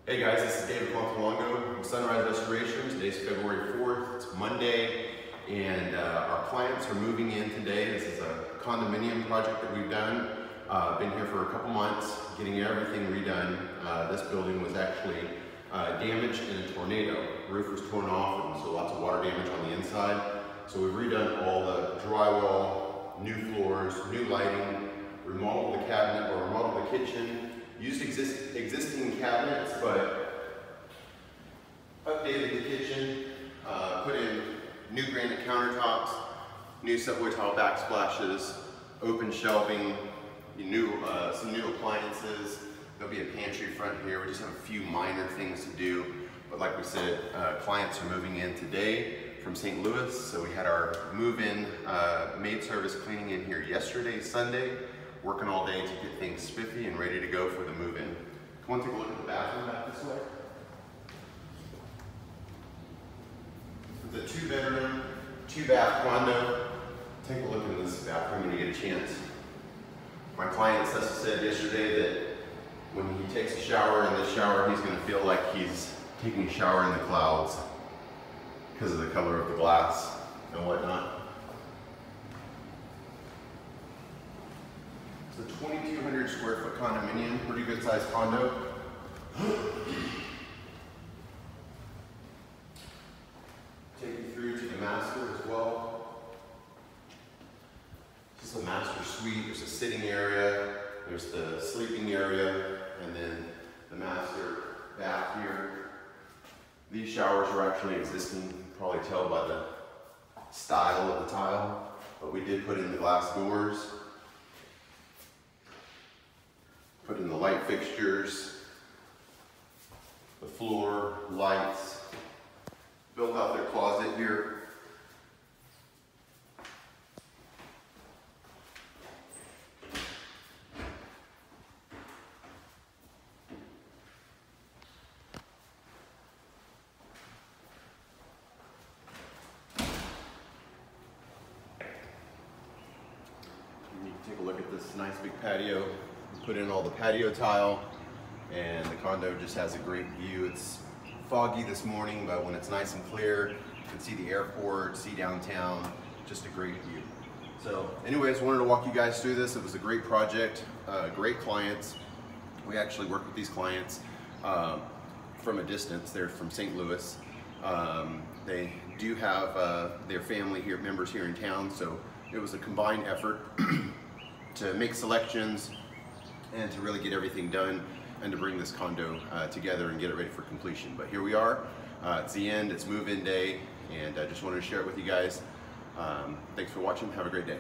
Hey guys, this is David Montelongo from Sunrise Restoration. Today's February 4th, it's Monday, and our clients are moving in today. This is a condominium project that we've done. Been here for a couple months, getting everything redone. This building was actually damaged in a tornado. The roof was torn off, and so lots of water damage on the inside. So we've redone all the drywall, new floors, new lighting, remodeled the cabinet or remodeled the kitchen. Used existing cabinets, but updated the kitchen, put in new granite countertops, new subway tile backsplashes, open shelving, some new appliances. There'll be a pantry front here. We just have a few minor things to do. But like we said, clients are moving in today from St. Louis. So we had our move-in maid service cleaning in here yesterday, Sunday. Working all day to get things spiffy and ready to go for the move-in. Come on, take a look at the bathroom back this way. It's a 2-bedroom, 2-bath condo. Take a look at this bathroom when you get a chance. My client said yesterday that when he takes a shower in this shower, he's going to feel like he's taking a shower in the clouds because of the color of the glass and whatnot. It's a 2,200 square foot condominium, pretty good sized condo. Take you through to the master as well. This is a master suite. There's a sitting area, there's the sleeping area, and then the master bath here. These showers are actually existing, you can probably tell by the style of the tile, but we did put in the glass doors. Put in the light fixtures, the floor, lights, built out their closet here. You can take a look at this nice big patio. Put in all the patio tile, and the condo just has a great view. It's foggy this morning, but when it's nice and clear, you can see the airport, see downtown, just a great view. So anyways, wanted to walk you guys through this. It was a great project, great clients. We actually work with these clients from a distance. They're from St. Louis. They do have their family here, members here in town, so it was a combined effort to make selections and to really get everything done and to bring this condo together and get it ready for completion. But here we are, it's the end, it's move-in day, and I just wanted to share it with you guys. Thanks for watching, have a great day.